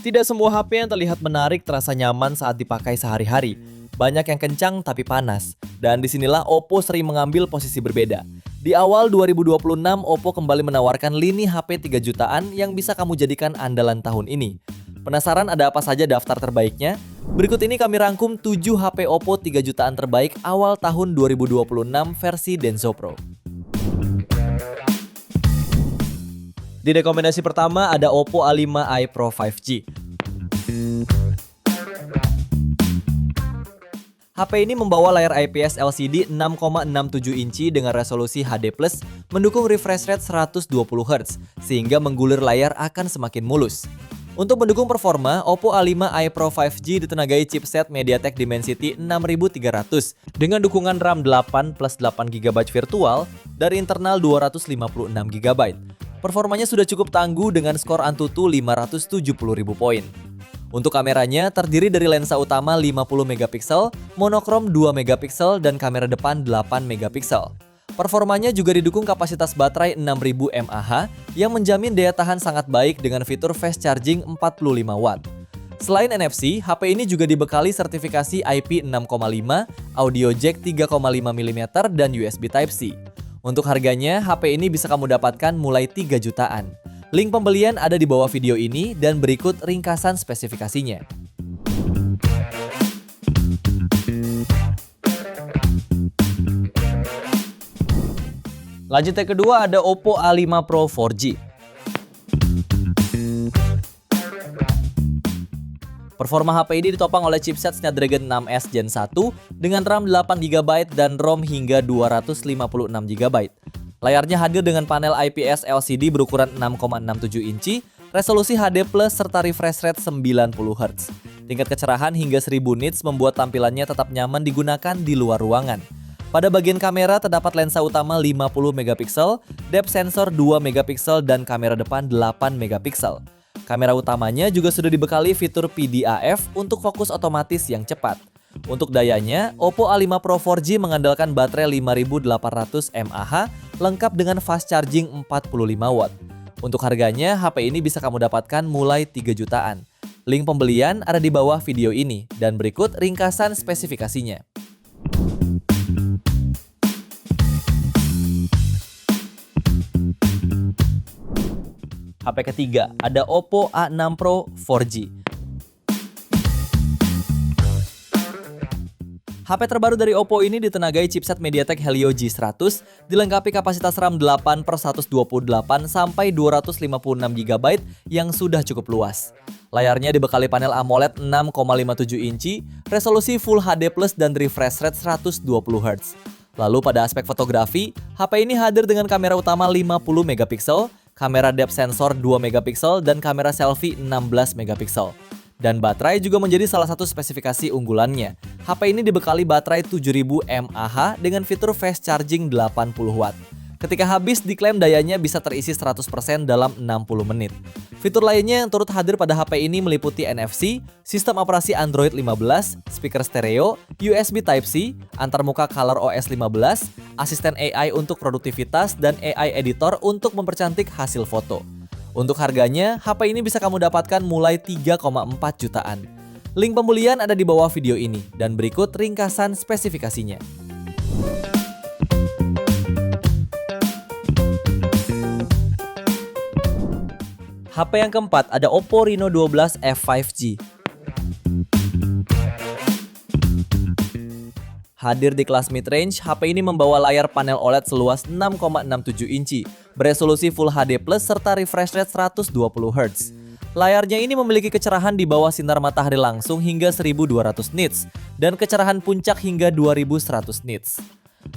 Tidak semua HP yang terlihat menarik terasa nyaman saat dipakai sehari-hari. Banyak yang kencang tapi panas. Dan disinilah Oppo sering mengambil posisi berbeda. Di awal 2026, Oppo kembali menawarkan lini HP 3 jutaan yang bisa kamu jadikan andalan tahun ini. Penasaran ada apa saja daftar terbaiknya? Berikut ini kami rangkum 7 HP Oppo 3 jutaan terbaik awal tahun 2026 versi Denso Pro. Di rekomendasi pertama ada Oppo A5i Pro 5G. HP ini membawa layar IPS LCD 6,67 inci dengan resolusi HD+, mendukung refresh rate 120Hz, sehingga menggulir layar akan semakin mulus. Untuk mendukung performa, Oppo A5i Pro 5G ditenagai chipset MediaTek Dimensity 6300 dengan dukungan RAM 8 plus 8GB virtual dari internal 256GB. Performanya sudah cukup tangguh dengan skor Antutu 570.000 poin. Untuk kameranya terdiri dari lensa utama 50MP, monokrom 2MP, dan kamera depan 8MP. Performanya juga didukung kapasitas baterai 6000 mAh yang menjamin daya tahan sangat baik dengan fitur fast charging 45W. Selain NFC, HP ini juga dibekali sertifikasi IP6,5, audio jack 3,5mm, dan USB Type-C. Untuk harganya, HP ini bisa kamu dapatkan mulai 3 jutaan. Link pembelian ada di bawah video ini dan berikut ringkasan spesifikasinya. Lanjut yang kedua ada Oppo A5 Pro 4G. Performa HP ini ditopang oleh chipset Snapdragon 6S Gen 1 dengan RAM 8GB dan ROM hingga 256GB. Layarnya hadir dengan panel IPS LCD berukuran 6,67 inci, resolusi HD+, serta refresh rate 90Hz. Tingkat kecerahan hingga 1000 nits membuat tampilannya tetap nyaman digunakan di luar ruangan. Pada bagian kamera terdapat lensa utama 50MP, depth sensor 2MP, dan kamera depan 8MP. Kamera utamanya juga sudah dibekali fitur PDAF untuk fokus otomatis yang cepat. Untuk dayanya, Oppo A5 Pro 4G mengandalkan baterai 5800 mAh lengkap dengan fast charging 45W. Untuk harganya, HP ini bisa kamu dapatkan mulai 3 jutaan. Link pembelian ada di bawah video ini dan berikut ringkasan spesifikasinya. HP ketiga ada Oppo A6 Pro 4G. HP terbaru dari Oppo ini ditenagai chipset MediaTek Helio G100, dilengkapi kapasitas RAM 8/128 sampai 256GB yang sudah cukup luas. Layarnya dibekali panel AMOLED 6,57 inci, resolusi Full HD+, dan refresh rate 120Hz. Lalu pada aspek fotografi, HP ini hadir dengan kamera utama 50MP, kamera depth sensor 2MP, dan kamera selfie 16MP. Dan baterai juga menjadi salah satu spesifikasi unggulannya. HP ini dibekali baterai 7000 mAh dengan fitur fast charging 80W. Ketika habis, diklaim dayanya bisa terisi 100% dalam 60 menit. Fitur lainnya yang turut hadir pada HP ini meliputi NFC, sistem operasi Android 15, speaker stereo, USB Type-C, antarmuka ColorOS 15, asisten AI untuk produktivitas, dan AI editor untuk mempercantik hasil foto. Untuk harganya, HP ini bisa kamu dapatkan mulai 3,4 jutaan. Link pembelian ada di bawah video ini dan berikut ringkasan spesifikasinya. HP yang keempat ada Oppo Reno 12 F5G. Hadir di kelas mid-range, HP ini membawa layar panel OLED seluas 6,67 inci, beresolusi Full HD+, serta refresh rate 120Hz. Layarnya ini memiliki kecerahan di bawah sinar matahari langsung hingga 1200 nits, dan kecerahan puncak hingga 2100 nits.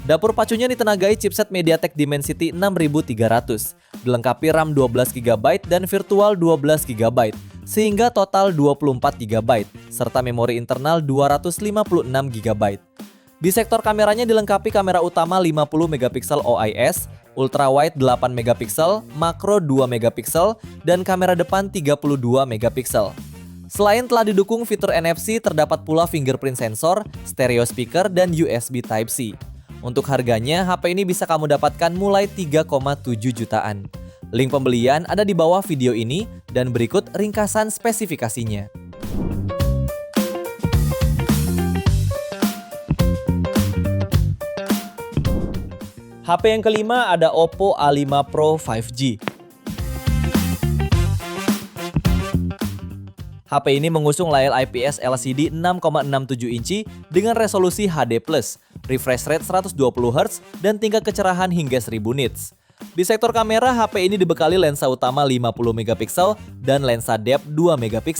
Dapur pacunya ditenagai chipset MediaTek Dimensity 6300, dilengkapi RAM 12GB dan virtual 12GB, sehingga total 24GB, serta memori internal 256GB. Di sektor kameranya dilengkapi kamera utama 50MP OIS, ultrawide 8MP, makro 2MP, dan kamera depan 32MP. Selain telah didukung fitur NFC, terdapat pula fingerprint sensor, stereo speaker, dan USB Type-C. Untuk harganya, HP ini bisa kamu dapatkan mulai 3,7 jutaan. Link pembelian ada di bawah video ini dan berikut ringkasan spesifikasinya. HP yang kelima ada Oppo A5 Pro 5G. HP ini mengusung layar IPS LCD 6,67 inci dengan resolusi HD+, refresh rate 120Hz, dan tingkat kecerahan hingga 1000 nits. Di sektor kamera, HP ini dibekali lensa utama 50MP dan lensa depth 2MP.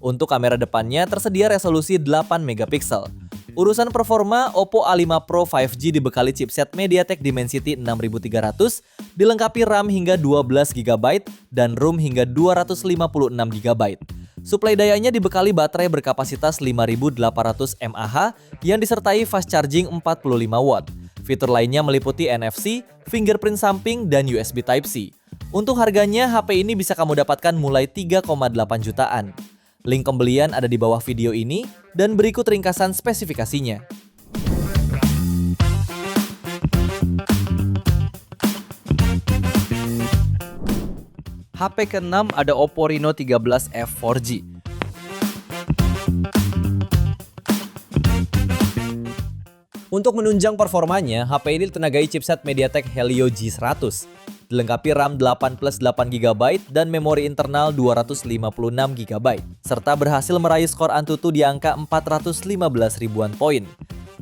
Untuk kamera depannya tersedia resolusi 8MP. Urusan performa, Oppo A5 Pro 5G dibekali chipset MediaTek Dimensity 6300, dilengkapi RAM hingga 12GB dan ROM hingga 256GB. Suplai dayanya dibekali baterai berkapasitas 5800 mAh yang disertai fast charging 45 watt. Fitur lainnya meliputi NFC, fingerprint samping, dan USB Type-C. Untuk harganya, HP ini bisa kamu dapatkan mulai 3,8 jutaan. Link pembelian ada di bawah video ini dan berikut ringkasan spesifikasinya. HP ke-6 ada Oppo Reno 13F 4G. Untuk menunjang performanya, HP ini ditenagai chipset MediaTek Helio G100. Dilengkapi RAM 8+8GB dan memori internal 256GB, serta berhasil meraih skor Antutu di angka 415 ribuan poin.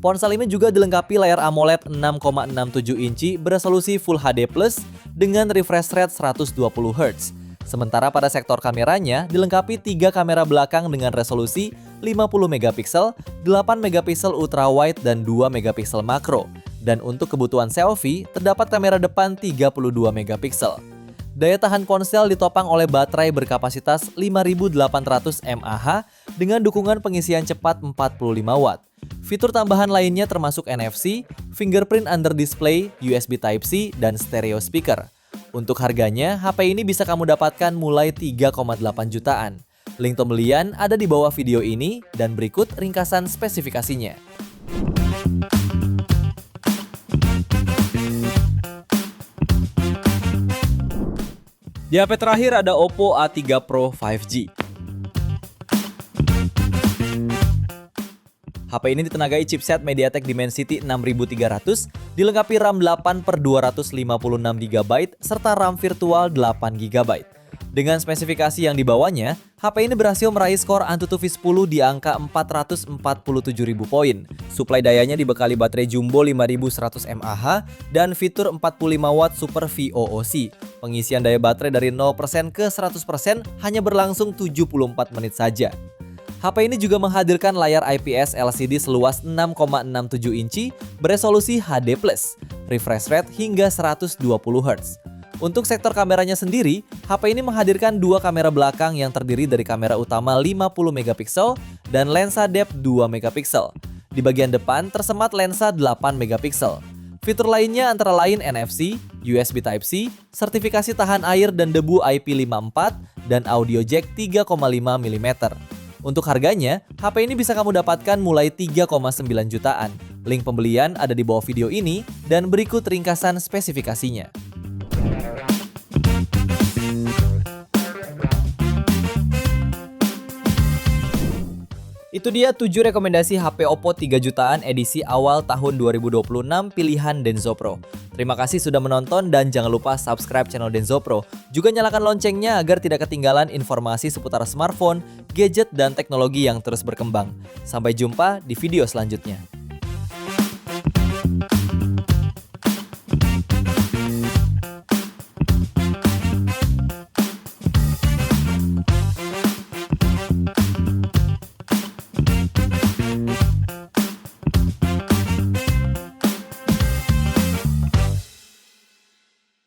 Ponsel ini juga dilengkapi layar AMOLED 6,67 inci beresolusi Full HD+, dengan refresh rate 120Hz. Sementara pada sektor kameranya dilengkapi 3 kamera belakang dengan resolusi 50MP, 8MP ultrawide dan 2MP makro. Dan untuk kebutuhan selfie, terdapat kamera depan 32MP. Daya tahan ponsel ditopang oleh baterai berkapasitas 5800 mAh dengan dukungan pengisian cepat 45 watt. Fitur tambahan lainnya termasuk NFC, fingerprint under display, USB Type-C, dan stereo speaker. Untuk harganya, HP ini bisa kamu dapatkan mulai 3,8 jutaan. Link pembelian ada di bawah video ini dan berikut ringkasan spesifikasinya. Di HP terakhir ada Oppo A3 Pro 5G. HP ini ditenagai chipset MediaTek Dimensity 6300, dilengkapi RAM 8/256GB serta RAM virtual 8GB. Dengan spesifikasi yang dibawanya, HP ini berhasil meraih skor Antutu V10 di angka 447.000 poin. Suplai dayanya dibekali baterai jumbo 5100 mAh dan fitur 45 watt Super VOOC. Pengisian daya baterai dari 0% ke 100% hanya berlangsung 74 menit saja. HP ini juga menghadirkan layar IPS LCD seluas 6,67 inci beresolusi HD+, refresh rate hingga 120Hz. Untuk sektor kameranya sendiri, HP ini menghadirkan 2 kamera belakang yang terdiri dari kamera utama 50MP dan lensa depth 2MP. Di bagian depan tersemat lensa 8MP. Fitur lainnya antara lain NFC, USB Type-C, sertifikasi tahan air dan debu IP54, dan audio jack 3,5mm. Untuk harganya, HP ini bisa kamu dapatkan mulai 3,9 jutaan. Link pembelian ada di bawah video ini dan berikut ringkasan spesifikasinya. Itu dia 7 rekomendasi HP Oppo 3 jutaan edisi awal tahun 2026 pilihan Denso Pro. Terima kasih sudah menonton dan jangan lupa subscribe channel Denso Pro. Juga nyalakan loncengnya agar tidak ketinggalan informasi seputar smartphone, gadget, dan teknologi yang terus berkembang. Sampai jumpa di video selanjutnya.